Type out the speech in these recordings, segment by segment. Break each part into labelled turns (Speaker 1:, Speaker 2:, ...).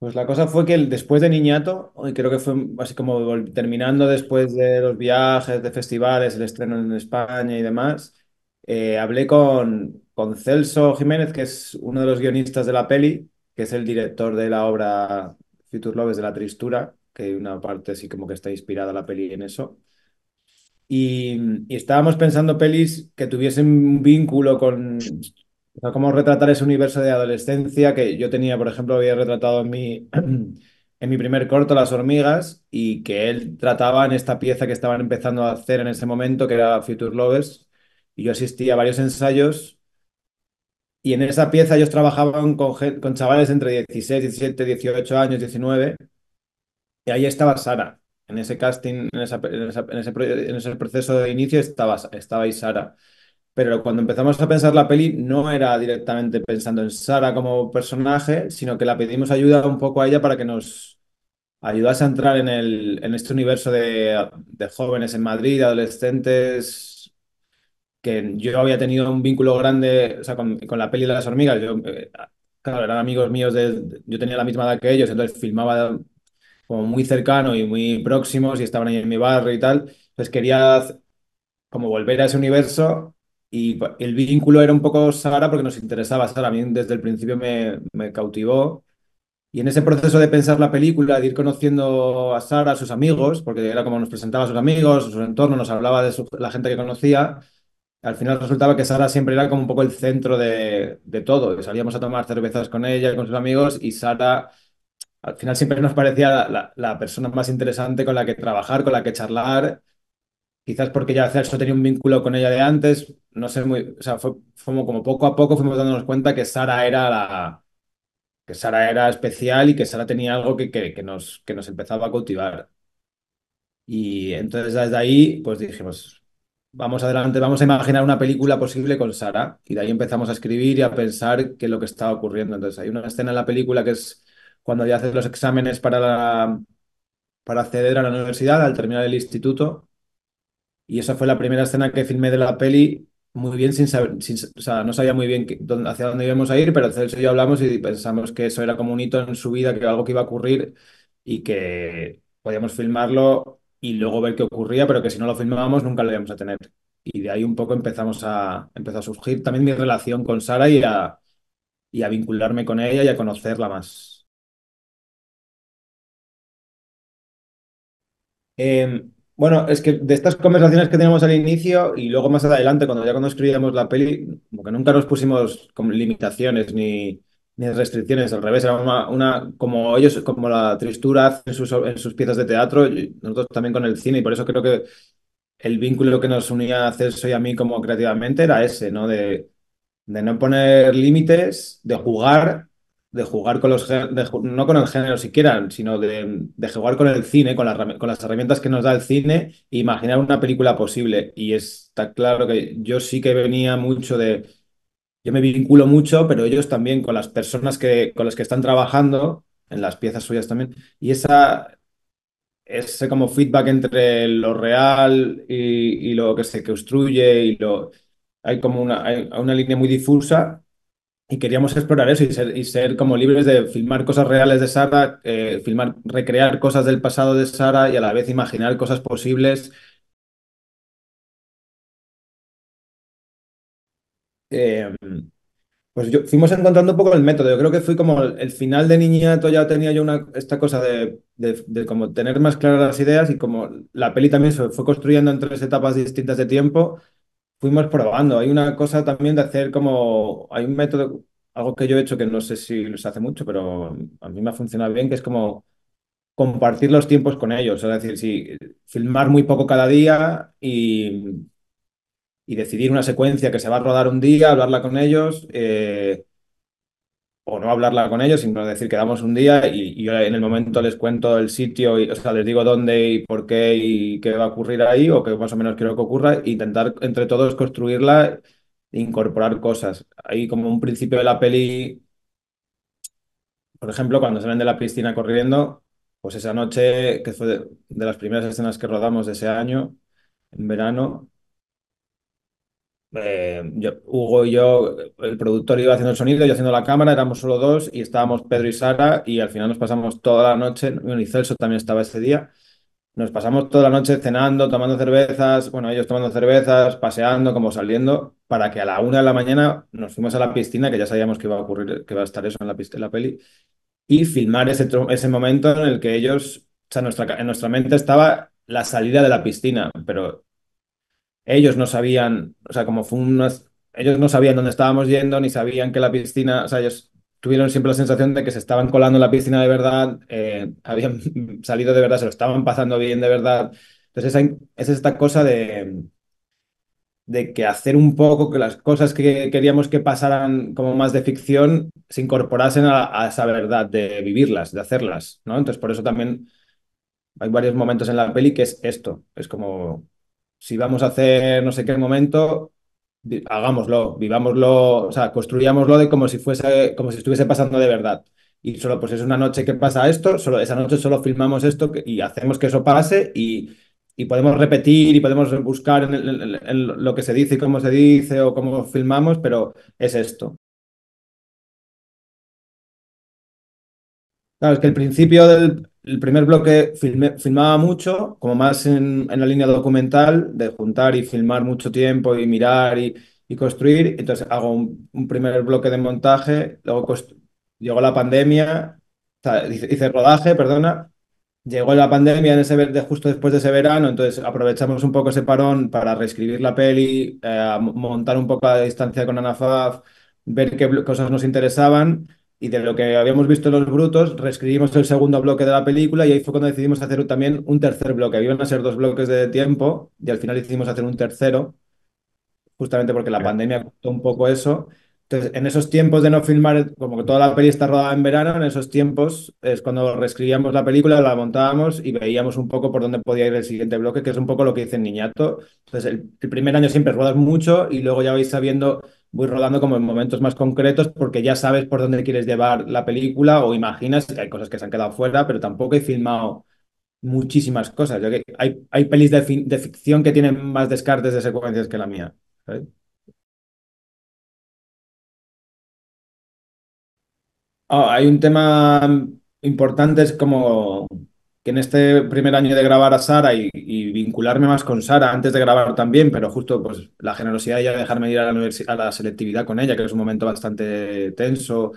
Speaker 1: Pues la cosa fue que después de Niñato, y creo que fue así como terminando después de los viajes, de festivales, el estreno en España y demás, hablé con Celso Jiménez, que es uno de los guionistas de la peli, que es el director de la obra Future Love de la Tristura, que hay una parte así como que está inspirada la peli en eso. Y estábamos pensando pelis que tuviesen un vínculo con, o sea, cómo retratar ese universo de adolescencia que yo tenía, por ejemplo, había retratado en mi primer corto, Las hormigas, y que él trataba en esta pieza que estaban empezando a hacer en ese momento, que era Future Lovers, y yo asistí a varios ensayos, y en esa pieza ellos trabajaban con chavales entre 16 17 18 años, 19, y ahí estaba Sara. En ese casting, en ese proceso de inicio estaba ahí Sara. Pero cuando empezamos a pensar la peli, no era directamente pensando en Sara como personaje, sino que la pedimos ayuda un poco a ella para que nos ayudase a entrar en este universo de jóvenes en Madrid, adolescentes, que yo había tenido un vínculo grande, o sea, con la peli de las hormigas. Claro, eran amigos míos, yo tenía la misma edad que ellos, entonces filmaba como muy cercano y muy próximos y estaban ahí en mi barrio y tal. Pues quería como volver a ese universo y el vínculo era un poco Sara porque nos interesaba Sara. A mí desde el principio me cautivó. Y en ese proceso de pensar la película, de ir conociendo a Sara, a sus amigos, porque era como nos presentaba a sus amigos, su entorno, nos hablaba de la gente que conocía, al final resultaba que Sara siempre era como un poco el centro de todo. Salíamos a tomar cervezas con ella, con sus amigos, y Sara al final siempre nos parecía la persona más interesante con la que trabajar, con la que charlar. Quizás porque ya Celso tenía un vínculo con ella de antes, no sé muy, o sea, fue como poco a poco fuimos dándonos cuenta que Sara era especial y que Sara tenía algo que nos empezaba a cautivar. Y entonces desde ahí, pues dijimos, vamos adelante, vamos a imaginar una película posible con Sara. Y de ahí empezamos a escribir y a pensar qué es lo que estaba ocurriendo. Entonces hay una escena en la película que es cuando ya haces los exámenes para acceder a la universidad, al terminar el instituto. Y esa fue la primera escena que filmé de la peli, muy bien, sin saber, o sea, no sabía muy bien hacia dónde íbamos a ir, pero Celso y yo hablamos y pensamos que eso era como un hito en su vida, que algo que iba a ocurrir y que podíamos filmarlo y luego ver qué ocurría, pero que si no lo filmábamos nunca lo íbamos a tener. Y de ahí un poco empezó a surgir también mi relación con Sara y a vincularme con ella y a conocerla más. Bueno, es que de estas conversaciones que teníamos al inicio y luego más adelante, cuando escribíamos la peli, como que nunca nos pusimos como limitaciones ni restricciones, al revés, era como ellos, como la Tristura hace en sus piezas de teatro, y nosotros también con el cine, y por eso creo que el vínculo que nos unía a Celso y a mí como creativamente era ese, ¿no? De no poner límites, de jugar con no con el género siquiera, sino de jugar con el cine, con las herramientas que nos da el cine, e imaginar una película posible. Y está claro que yo sí que venía mucho yo me vinculo mucho, pero ellos también con las personas con las que están trabajando, en las piezas suyas también, y ese como feedback entre lo real y lo que se construye hay como hay una línea muy difusa y queríamos explorar eso y ser como libres de filmar cosas reales de Sara, recrear cosas del pasado de Sara y a la vez imaginar cosas posibles. Eh, pues fuimos encontrando un poco el método. Yo creo que fui como el final de Niñato, ya tenía yo esta cosa de como tener más claras las ideas y como la peli también se fue construyendo en tres etapas distintas de tiempo, fuimos probando. Hay una cosa también de hacer hay un método, algo que yo he hecho que no sé si se hace mucho, pero a mí me ha funcionado bien, que es como compartir los tiempos con ellos. Es decir, sí, filmar muy poco cada día y decidir una secuencia que se va a rodar un día, hablarla con ellos, o no hablarla con ellos, sino decir que damos un día y yo en el momento les cuento el sitio, o sea, les digo dónde y por qué y qué va a ocurrir ahí, o qué más o menos quiero que ocurra, e intentar entre todos construirla e incorporar cosas. Ahí como un principio de la peli, por ejemplo, cuando salen de la piscina corriendo, pues esa noche, que fue de las primeras escenas que rodamos de ese año, en verano, Hugo y yo, el productor iba haciendo el sonido, yo haciendo la cámara, éramos solo dos y estábamos Pedro y Sara y al final nos pasamos toda la noche, bueno, y Celso también estaba ese día, nos pasamos toda la noche cenando, tomando cervezas, bueno, ellos tomando cervezas, paseando, como saliendo, para que a la 1 de la mañana nos fuimos a la piscina, que ya sabíamos que iba a ocurrir, que iba a estar eso en en la peli, y filmar ese momento en el que ellos, o sea, en nuestra mente estaba la salida de la piscina, pero ellos no sabían, o sea, como fue unas, ellos no sabían dónde estábamos yendo, ni sabían que la piscina, o sea, ellos tuvieron siempre la sensación de que se estaban colando en la piscina de verdad, habían salido de verdad, se lo estaban pasando bien de verdad. Entonces, es esta cosa de que hacer un poco que las cosas que queríamos que pasaran como más de ficción se incorporasen a esa verdad, de vivirlas, de hacerlas, ¿no? Entonces, por eso también hay varios momentos en la peli que es esto, es como si vamos a hacer no sé qué momento, hagámoslo, vivámoslo, o sea, construyámoslo de como si fuese, como si estuviese pasando de verdad. Y solo pues es una noche que pasa esto, solo esa noche solo filmamos esto y hacemos que eso pase y podemos repetir y podemos buscar en lo que se dice y cómo se dice o cómo filmamos, pero es esto. Claro, es que el principio del el primer bloque filmaba mucho, como más en la línea documental, de juntar y filmar mucho tiempo y mirar y construir. Entonces hago un primer bloque de montaje, luego llegó la pandemia, o sea, hice rodaje, perdona, llegó la pandemia en justo después de ese verano, entonces aprovechamos un poco ese parón para reescribir la peli, montar un poco a distancia con Anafab, ver qué cosas nos interesaban y de lo que habíamos visto en Los Brutos, reescribimos el segundo bloque de la película y ahí fue cuando decidimos hacer también un tercer bloque. Iban a ser dos bloques de tiempo y al final decidimos hacer un tercero justamente porque la
Speaker 2: Ya.
Speaker 1: pandemia cortó un poco eso. Entonces, en esos tiempos de no filmar, como que toda la peli está rodada en verano, en esos tiempos es cuando reescribíamos la película, la montábamos y veíamos un poco por dónde podía ir el siguiente bloque, que es un poco lo que dice en Niñato. Entonces, el primer año siempre ruedas mucho y luego ya vais sabiendo, voy rodando como en momentos más concretos porque ya sabes por dónde quieres llevar la película o imaginas que hay cosas que se han quedado fuera, pero tampoco he filmado muchísimas cosas. Hay pelis de ficción que tienen más descartes de secuencias que la mía. ¿Sabes? Hay un tema importante, es como que en este primer año de grabar a Sara y vincularme más con Sara antes de grabar también, pero justo pues la generosidad de ella de dejarme ir a a la selectividad con ella, que es un momento bastante tenso.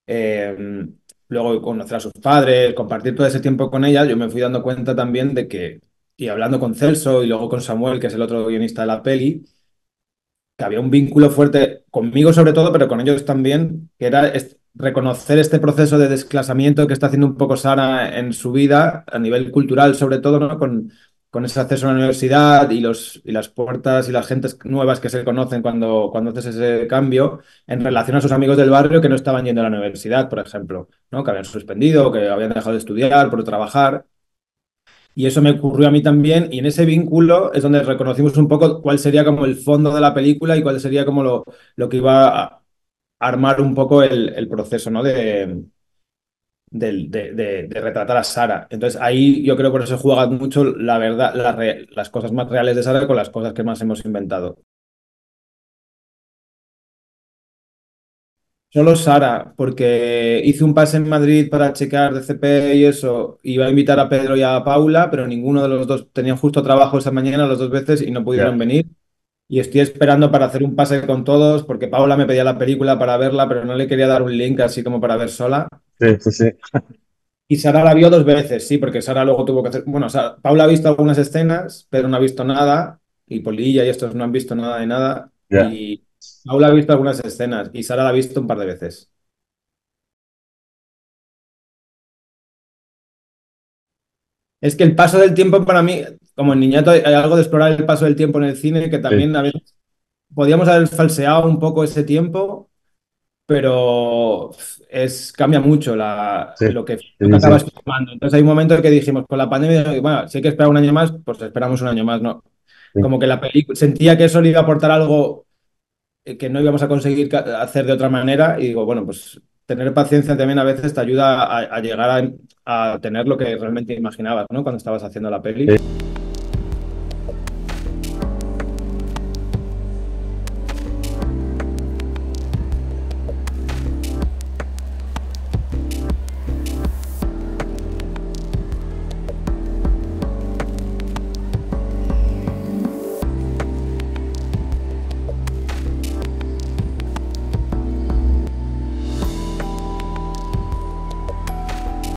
Speaker 1: eh, Luego conocer a sus padres, compartir todo ese tiempo con ella, yo me fui dando cuenta también de que, y hablando con Celso y luego con Samuel, que es el otro guionista de la peli, que había un vínculo fuerte conmigo sobre todo, pero con ellos también, que era reconocer este proceso de desclasamiento que está haciendo un poco Sara en su vida, a nivel cultural sobre todo, ¿no? Con ese acceso a la universidad y las puertas y las gentes nuevas que se conocen cuando haces ese cambio en relación a sus amigos del barrio que no estaban yendo a la universidad, por ejemplo, ¿no? Que habían suspendido, que habían dejado de estudiar por trabajar. Y eso me ocurrió a mí también, y en ese vínculo es donde reconocimos un poco cuál sería como el fondo de la película y cuál sería como lo que iba a armar un poco el proceso, ¿no? De retratar a Sara. Entonces ahí yo creo que por eso juega mucho la verdad, las cosas más reales de Sara con las cosas que más hemos inventado. Solo Sara, porque hice un pase en Madrid para checar de CP y eso, iba a invitar a Pedro y a Paula, pero ninguno de los dos tenían justo trabajo esa mañana, las dos veces, y no pudieron
Speaker 2: Ya.
Speaker 1: venir. Y estoy esperando para hacer un pase con todos, porque Paula me pedía la película para verla, pero no le quería dar un link así como para ver sola.
Speaker 2: Sí, sí, sí.
Speaker 1: Y Sara la vio dos veces, sí, porque Sara luego tuvo que hacer. Bueno, Paula ha visto algunas escenas, pero no ha visto nada. Y Polilla y estos no han visto nada de nada.
Speaker 2: Ya.
Speaker 1: Y Paula ha visto algunas escenas y Sara la ha visto un par de veces. Es que el paso del tiempo para mí, como en Niñato, hay algo de explorar el paso del tiempo en el cine que
Speaker 2: Sí,
Speaker 1: también a veces podíamos haber falseado un poco ese tiempo, pero cambia mucho
Speaker 2: sí,
Speaker 1: lo que
Speaker 2: sí, sí,
Speaker 1: acabas tomando. Entonces hay un momento en que dijimos, con la pandemia, bueno, si hay que esperar un año más, pues esperamos un año más, ¿no?
Speaker 2: sí.
Speaker 1: Como que la película sentía que eso le iba a aportar algo que no íbamos a conseguir hacer de otra manera y digo, bueno, pues tener paciencia también a veces te ayuda a llegar a tener lo que realmente imaginabas, ¿no? Cuando estabas haciendo la peli.